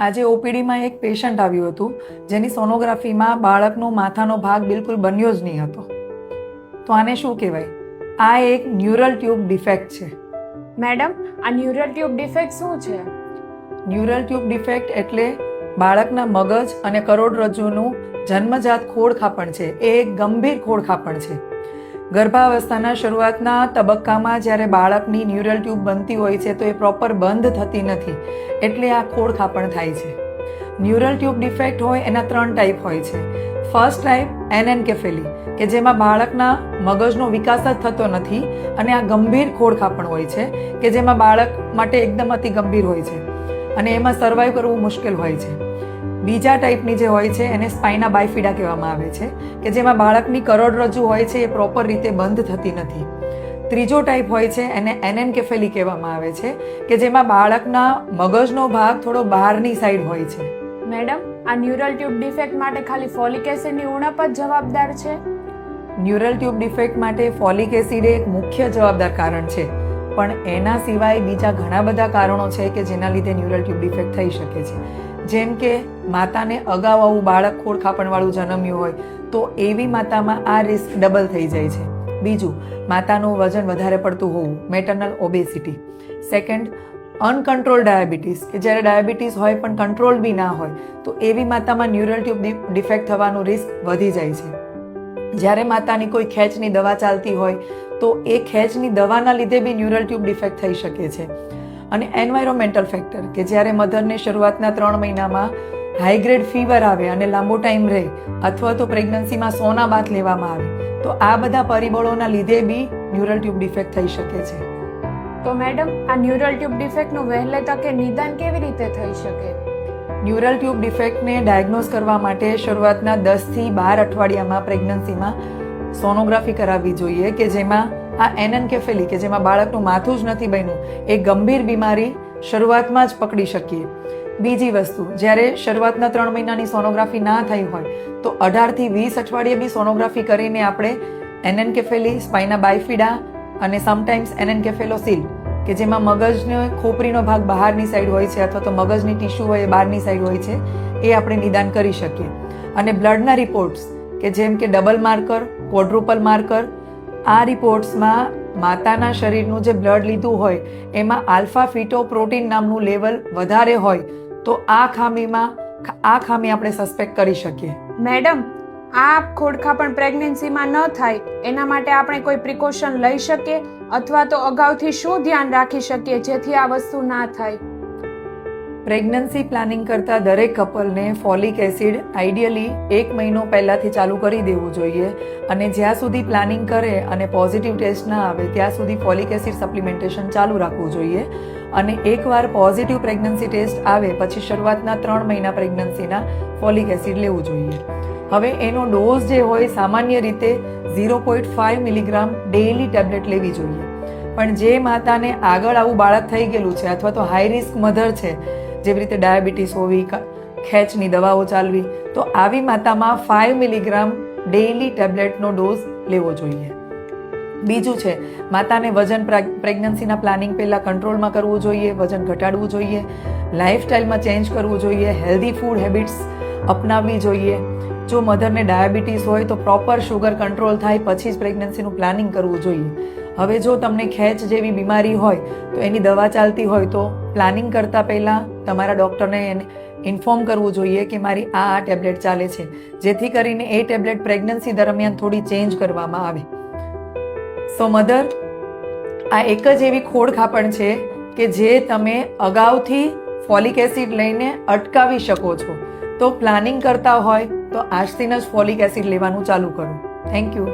આજે ઓપીડીમાં એક પેશન્ટ આવ્યું હતું જેની સોનોગ્રાફીમાં બાળકનો માથાનો ભાગ બિલકુલ બન્યો જ નહીં હતો. તો આને શું કહેવાય? આ એક ન્યુરલ ટ્યુબ ડિફેક્ટ છે. મેડમ, આ ન્યુરલ ટ્યુબ ડિફેક્ટ શું છે? ન્યુરલ ટ્યુબ ડિફેક્ટ એટલે બાળકના મગજ અને કરોડરજ્જુનું જન્મજાત ખોડખાપણ છે. એ એક ગંભીર ખોડખાપણ છે. ગર્ભાવસ્થાના શરૂઆતના તબક્કામાં જ્યારે બાળકની ન્યુરલ ટ્યુબ બનતી હોય છે તો એ પ્રોપર બંધ થતી નથી, એટલે આ ખોડખાપણ થાય છે. ન્યુરલ ટ્યુબ ડિફેક્ટ હોય એના 3 ટાઈપ હોય છે. ફર્સ્ટ ટાઈપ એનેન્કેફેલી, કે જેમાં બાળકના મગજનો વિકાસ જ થતો નથી અને આ ગંભીર ખોડખાપણ હોય છે કે જેમાં બાળક માટે એકદમ અતિ ગંભીર હોય છે અને એમાં સર્વાઈવ કરવું મુશ્કેલ હોય છે. બીજા ટાઈપની જે હોય છે એને સ્પાઇના બાયફિડા કહેવામાં આવે છે કે જેમાં બાળકની કરોડરજ્જુ હોય છે એ પ્રોપર રીતે બંધ થતી નથી. ત્રીજો ટાઈપ હોય છે એને એનેન્કેફેલી કહેવામાં આવે છે કે જેમાં બાળકના મગજનો ભાગ થોડો બહારની સાઈડ હોય છે. મેડમ, આ ન્યુરલ ટ્યુબ ડિફેક્ટ માટે ખાલી ફોલિક એસિડની ઉણપ જ જવાબદાર છે? ન્યુરલ ટ્યુબ ડિફેક્ટ માટે ફોલિક એસિડ એક મુખ્ય જવાબદાર કારણ છે, પણ એના સિવાય બીજા ઘણા બધા કારણો છે કે જેના લીધે ન્યુરલ ટ્યુબ ડિફેક્ટ થઈ શકે છે. જેમ કે માતાને અગાઉ આવું બાળક ખોડખાપણવાળું જન્મ્યું હોય તો એવી માતામાં આ રિસ્ક ડબલ થઈ જાય છે. બીજું, માતાનું વજન વધારે પડતું હોવું, maternal obesity. Second, uncontrol diabetes, કે જ્યારે ડાયાબિટીસ હોય પણ કંટ્રોલ બી ના હોય તો એવી માતામાં ન્યુરલ ટ્યુબ ડિફેક્ટ થવાનું રિસ્ક વધી જાય છે. જ્યારે માતાની કોઈ ખેંચની દવા ચાલતી હોય તો એ ખેંચની દવાના લીધે બી ન્યુરલ ટ્યુબ ડિફેક્ટ થઈ શકે છે. અને એન્વાયરોમેન્ટલ ફેક્ટર, કે જ્યારે મધરને શરૂઆતના 3 મહિનામાં હાઈ ગ્રેડ ફીવર આવે અને લાંબો ટાઈમ રહે અથવા તો પ્રેગ્નન્સીમાં સોના બાથ લેવામાં આવે તો આ બધા પરિબળોના લીધે બી ન્યુરલ ટ્યુબ ડિફેક્ટ થઈ શકે છે. તો મેડમ, આ ન્યુરલ ટ્યુબ ડિફેક્ટનું વહેલે તકે નિદાન કેવી રીતે થઈ શકે? ન્યુરલ ટ્યુબ ડિફેક્ટને ડાયગ્નોઝ કરવા માટે શરૂઆતના 10 થી 12 અઠવાડિયામાં પ્રેગ્નન્સીમાં સોનોગ્રાફી કરાવવી જોઈએ, કે જેમાં આ એનેન્કેફેલી, કે જેમાં બાળકનું માથું જ નથી બન્યું, એ ગંભીર બીમારી શરૂઆતમાં જ પકડી શકીએ. બીજી વસ્તુ, જ્યારે શરૂઆતના 3 મહિનાની સોનોગ્રાફી ના થઈ હોય તો 18 થી 20 અઠવાડિયે બી સોનોગ્રાફી કરીને આપણે એનેન્કેફેલી, સ્પાઇના બાયફિડા અને સમટાઈમ્સ એનેન્કેફેલોસીલ, કે જેમાં મગજનો ખોપરીનો ભાગ બહારની સાઈડ હોય છે અથવા તો મગજની ટીશ્યુ હોય એ બહારની સાઈડ હોય છે, એ આપણે નિદાન કરી શકીએ. અને બ્લડના રિપોર્ટ્સ, કે જેમ કે ડબલ માર્કર, ક્વોડ્રુપલ માર્કર, આ રિપોર્ટ્સમાં માતાના શરીરનું જે બ્લડ લીધું હોય એમાં આલ્ફા ફિટોપ્રોટીન નામનું લેવલ વધારે હોય તો આ ખામી આપણે સસ્પેક્ટ કરી શકીએ. મેડમ, આ ખોડખાપણ પ્રેગ્નન્સીમાં ન થાય એના માટે આપણે કોઈ પ્રિકોશન લઈ શકીએ અથવા તો અગાઉથી શું ધ્યાન રાખી શકીએ જેથી આ વસ્તુ ના થાય? પ્રેગ્નન્સી પ્લાનિંગ કરતા દરેક કપલને ફોલિક એસિડ આઈડિયલી 1 મહિનો પહેલાથી ચાલુ કરી દેવું જોઈએ અને જ્યાં સુધી પ્લાનિંગ કરે અને પોઝિટિવ ટેસ્ટ ના આવે ત્યાં સુધી ફોલિક એસિડ સપ્લિમેન્ટેશન ચાલુ રાખવું જોઈએ. અને એકવાર પોઝિટિવ પ્રેગ્નન્સી ટેસ્ટ આવે પછી શરૂઆતના 3 મહિના પ્રેગ્નન્સીના ફોલિક એસિડ લેવું જોઈએ. હવે એનો ડોઝ જે હોય સામાન્ય રીતે 0.5 મિલીગ્રામ ડેઇલી ટેબ્લેટ લેવી જોઈએ. પણ જે માતાને આગળ આવું બાળક થઈ ગયેલું છે અથવા તો હાઈ રિસ્ક મધર છે, જેવી રીતે ડાયાબિટીસ હોવી, ખેંચની દવાઓ ચાલવી, તો આવી માતામાં 5 મિલીગ્રામ ડેઇલી ટેબ્લેટનો ડોઝ લેવો જોઈએ. બીજું છે, માતાને વજન પ્રેગ્નન્સીના પ્લાનિંગ પહેલાં કંટ્રોલમાં કરવું જોઈએ, વજન ઘટાડવું જોઈએ, લાઈફસ્ટાઈલમાં ચેન્જ કરવું જોઈએ, હેલ્ધી ફૂડ હેબિટ્સ અપનાવવી જોઈએ. જો મધરને ડાયાબિટીસ હોય તો પ્રોપર શુગર કંટ્રોલ થાય પછી જ પ્રેગ્નન્સીનું પ્લાનિંગ કરવું જોઈએ. હવે જો તમને ખેંચ જેવી બીમારી હોય તો એની દવા ચાલતી હોય તો પ્લાનિંગ કરતાં પહેલાં તમારા ડૉક્ટરને ઇન્ફોર્મ કરવું જોઈએ કે મારી આ ટેબ્લેટ ચાલે છે, જેથી કરીને એ ટેબ્લેટ પ્રેગ્નન્સી દરમિયાન થોડી ચેન્જ કરવામાં આવે. સો મધર, આ એક જ એવી ખોડખાપણ છે કે જે તમે અગાઉથી ફોલિક એસિડ લઈને અટકાવી શકો છો. તો પ્લાનિંગ કરતા હોય તો આજથી જ ફોલિક એસિડ લેવાનું ચાલુ કરો. Thank you.